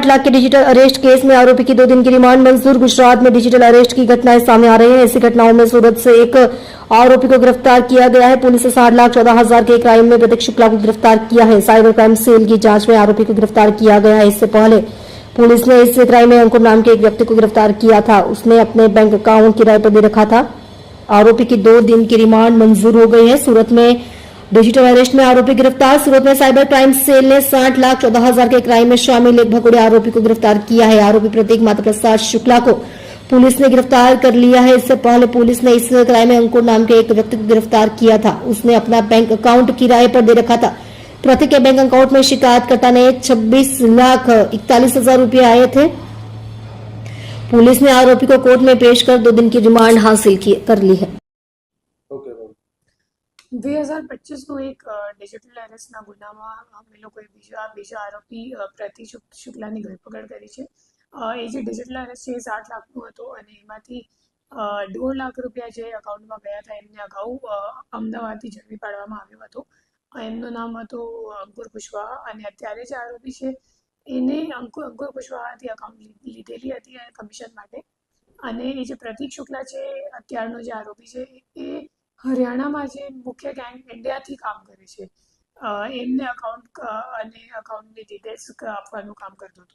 60 लाख के digital arrest case में आरोपी की 2 दिन की रिमांड मंजूर। गुजरात में डिजिटल अरेस्ट की घटनाएं सामने आ रही हैं। ऐसी घटनाओं में सूरत से एक आरोपी को गिरफ्तार किया गया है। पुलिस ने 60,14,000 के क्राइम में प्रतीक शुक्ला को गिरफ्तार किया है। साइबर क्राइम सेल की जांच में आरोपी को गिरफ्तार किया गया है। इससे पहले पुलिस ने इस क्राइम में अंकुर नाम के एक व्यक्ति को गिरफ्तार किया था। उसने अपने बैंक अकाउंट किराए पर दे रखा था। आरोपी की 2 दिन की रिमांड मंजूर हो गई है। सूरत में डिजिटल अरेस्ट में आरोपी गिरफ्तार। सूरत में साइबर क्राइम सेल ने 60,14,000 के क्राइम में शामिल एक भगोड़े आरोपी को गिरफ्तार किया है। आरोपी प्रतीक माता प्रसाद शुक्ला को पुलिस ने गिरफ्तार कर लिया है। इससे पहले पुलिस ने इस क्राइम में अंकुर नाम के एक व्यक्ति को गिरफ्तार किया था। उसने अपना बैंक अकाउंट किराए पर दे रखा था। प्रतीक के बैंक अकाउंट में शिकायतकर्ता ने 26,41,000 रुपए आए थे। पुलिस ने आरोपी को कोर्ट में पेश कर 2 दिन की रिमांड हासिल कर ली है। 2025 એક ડિજિટલ અરેસ્ટના ગુનામાં અમે લોકોએ બીજા આરોપી પ્રતિ શુક્લાની ધરપકડ કરી છે। એ જે ડિજિટલ અરેસ્ટ છે એ 60 લાખનું હતું અને એમાંથી 1.5 લાખ રૂપિયા જે અકાઉન્ટમાં ગયા હતા એમને અગાઉ અમદાવાદથી ઝડપી પાડવામાં આવ્યો હતો। એમનું નામ હતું અંકુર કુશવાહા અને અત્યારે જે આરોપી છે એને અંકુર કુશવાહાથી અકાઉન્ટ લીધેલી હતી કમિશન માટે। અને એ જે પ્રતીક શુક્લા છે અત્યારનો જે આરોપી છે એ હરિયાણામાં જે મુખ્ય ગેંગ ઇન્ડિયાથી કામ કરે છે એમને અકાઉન્ટની ડિટેલ્સ આપવાનું કામ કરતો હતો।